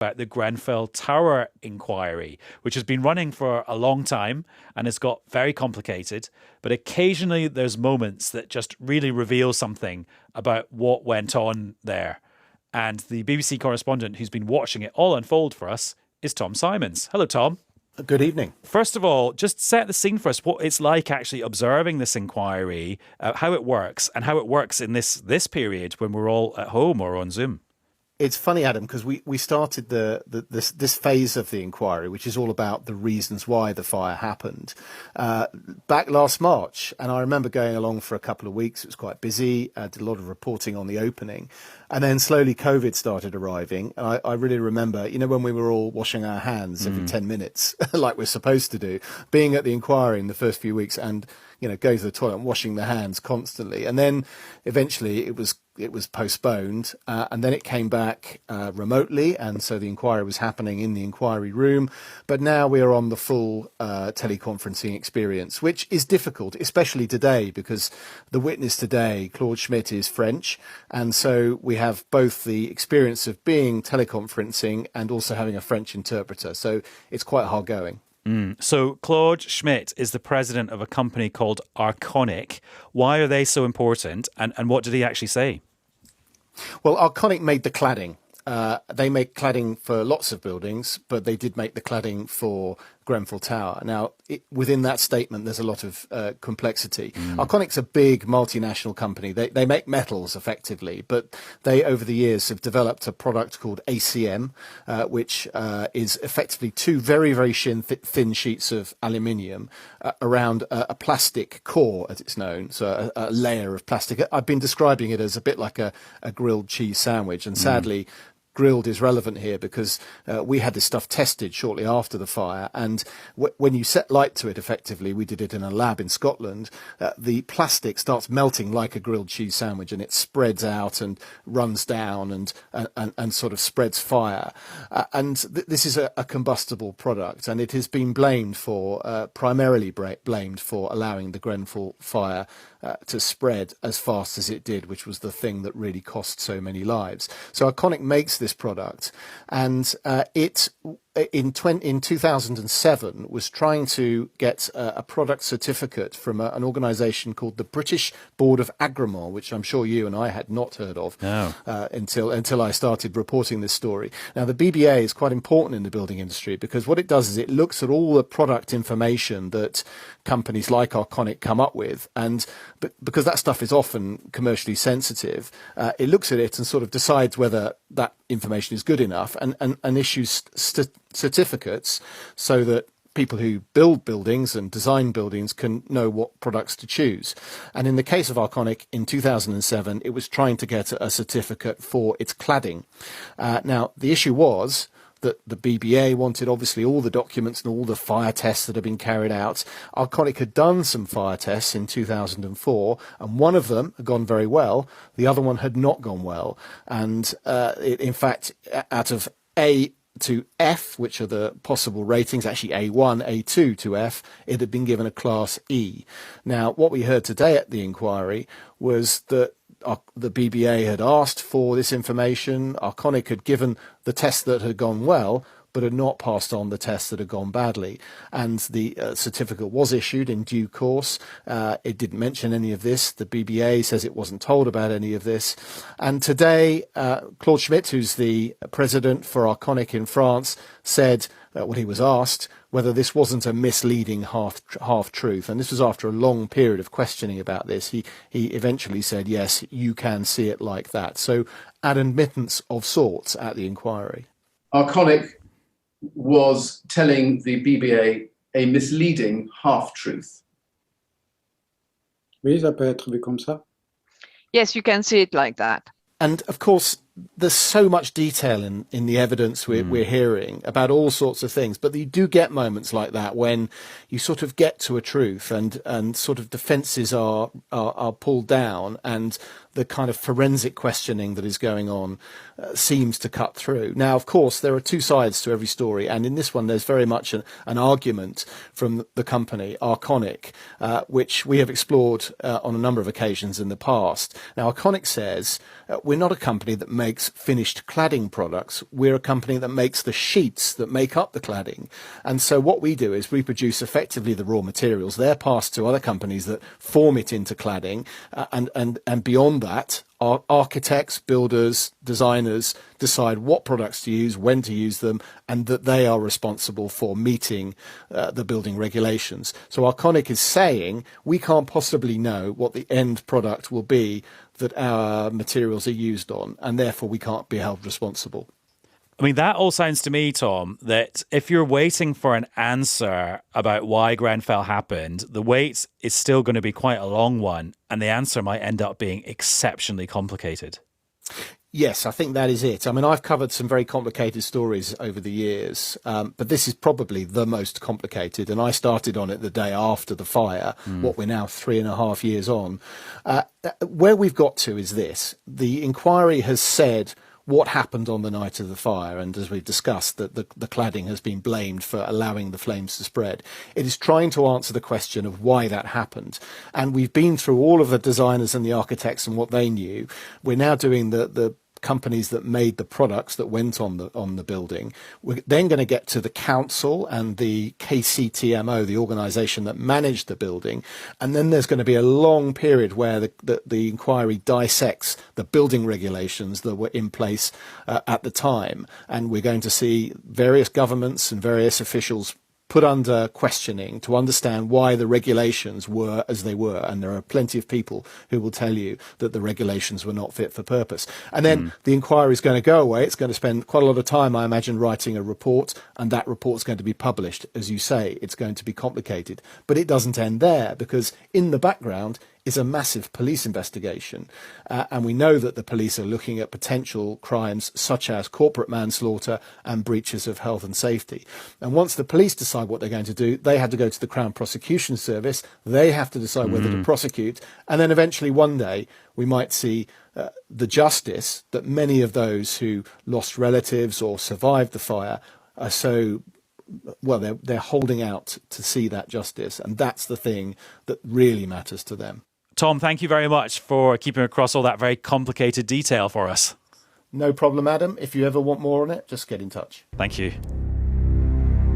about the Grenfell Tower inquiry, which has been running for a long time and has got very complicated. But occasionally there's moments that just really reveal something about what went on there. And the BBC correspondent who's been watching it all unfold for us is Tom Symonds. Hello, Tom. Good evening. First of all, just set the scene for us, what it's like actually observing this inquiry, how it works, and how it works in this period when we're all at home or on Zoom. It's funny, Adam, because we started this phase of the inquiry, which is all about the reasons why the fire happened, back last March. And I remember going along for a couple of weeks. It was quite busy. I did a lot of reporting on the opening. And then slowly COVID started arriving. And I really remember, when we were all washing our hands every 10 minutes, like we're supposed to do, being at the inquiry in the first few weeks and, going to the toilet and washing the hands constantly. And then eventually it was postponed, and then it came back remotely, and so the inquiry was happening in the inquiry room. But now we are on the full teleconferencing experience, which is difficult, especially today, because the witness today, Claude Schmitt, is French, and so we have both the experience of being teleconferencing and also having a French interpreter. So it's quite hard going. So Claude Schmitt is the president of a company called Arconic. Why are they so important, and what did he actually say? Well, Arconic made the cladding. They make cladding for lots of buildings, but they did make the cladding for Grenfell Tower. Now, within that statement, there's a lot of complexity. Arconic's a big multinational company. They make metals, effectively, but they, over the years, have developed a product called ACM, which is effectively two very, very thin sheets of aluminium around a plastic core, as it's known, so a layer of plastic. I've been describing it as a bit like a grilled cheese sandwich, and sadly, grilled is relevant here because we had this stuff tested shortly after the fire, and when you set light to it, effectively, we did it in a lab in Scotland, the plastic starts melting like a grilled cheese sandwich, and it spreads out and runs down and sort of spreads fire. This is a combustible product, and it has been blamed for, primarily blamed for allowing the Grenfell fire to spread as fast as it did, which was the thing that really cost so many lives. So Arconic makes this product, and it in 2007 was trying to get a product certificate from an organisation called the British Board of Agreement, which I'm sure you and I had not heard of until I started reporting this story. Now, the BBA is quite important in the building industry because what it does is it looks at all the product information that companies like Arconic come up with, and because that stuff is often commercially sensitive, it looks at it and sort of decides whether that information is good enough and issues certificates so that people who build buildings and design buildings can know what products to choose. And in the case of Arconic in 2007, it was trying to get a certificate for its cladding. Now, the issue was that the BBA wanted obviously all the documents and all the fire tests that had been carried out. Arconic had done some fire tests in 2004, and one of them had gone very well. The other one had not gone well. And in fact, out of A to F, which are the possible ratings, actually A1, A2 to F, it had been given a Class E. Now, what we heard today at the inquiry was that the BBA had asked for this information. Arconic had given the test that had gone well, but had not passed on the tests that had gone badly. And the certificate was issued in due course. It didn't mention any of this. The BBA says it wasn't told about any of this. And today, Claude Schmitt, who's the president for Arconic in France, said, when he was asked, whether this wasn't a misleading half-truth. And this was after a long period of questioning about this. He eventually said, yes, you can see it like that. So an admittance of sorts at the inquiry. Arconic was telling the BBA a misleading half-truth. Oui, ça peut être vu comme ça. Yes, you can see it like that. And of course, there's so much detail in the evidence we're hearing about all sorts of things, but you do get moments like that when you sort of get to a truth and sort of defences are pulled down, and the kind of forensic questioning that is going on seems to cut through. Now, of course, there are two sides to every story, and in this one there's very much an argument from the company, Arconic, which we have explored on a number of occasions in the past. Now, Arconic says, we're not a company that makes finished cladding products. We're a company that makes the sheets that make up the cladding. And so what we do is we produce effectively the raw materials. They're passed to other companies that form it into cladding. And beyond that, our architects, builders, designers decide what products to use, when to use them, and that they are responsible for meeting the building regulations. So Arconic is saying we can't possibly know what the end product will be that our materials are used on, and therefore we can't be held responsible. I mean, that all sounds to me, Tom, that if you're waiting for an answer about why Grenfell happened, the wait is still going to be quite a long one, and the answer might end up being exceptionally complicated. Yes, I think that is it. I mean, I've covered some very complicated stories over the years, but this is probably the most complicated. And I started on it the day after the fire, what we're now 3.5 years on. Where we've got to is this. The inquiry has said what happened on the night of the fire, and as we've discussed, that the cladding has been blamed for allowing the flames to spread. It is trying to answer the question of why that happened. And we've been through all of the designers and the architects and what they knew. We're now doing the companies that made the products that went on the building. We're then going to get to the council and the KCTMO, the organisation that managed the building, and then there's going to be a long period where the inquiry dissects the building regulations that were in place at the time, and we're going to see various governments and various officials put under questioning to understand why the regulations were as they were. And there are plenty of people who will tell you that the regulations were not fit for purpose. And then the inquiry is going to go away. It's going to spend quite a lot of time, I imagine, writing a report, and that report's going to be published. As you say, it's going to be complicated. But it doesn't end there, because in the background is a massive police investigation. And we know that the police are looking at potential crimes such as corporate manslaughter and breaches of health and safety. And once the police decide what they're going to do, they have to go to the Crown Prosecution Service. They have to decide whether to prosecute. And then eventually one day we might see the justice that many of those who lost relatives or survived the fire are so... well, they're holding out to see that justice. And that's the thing that really matters to them. Tom, thank you very much for keeping across all that very complicated detail for us. No problem, Adam. If you ever want more on it, just get in touch. Thank you.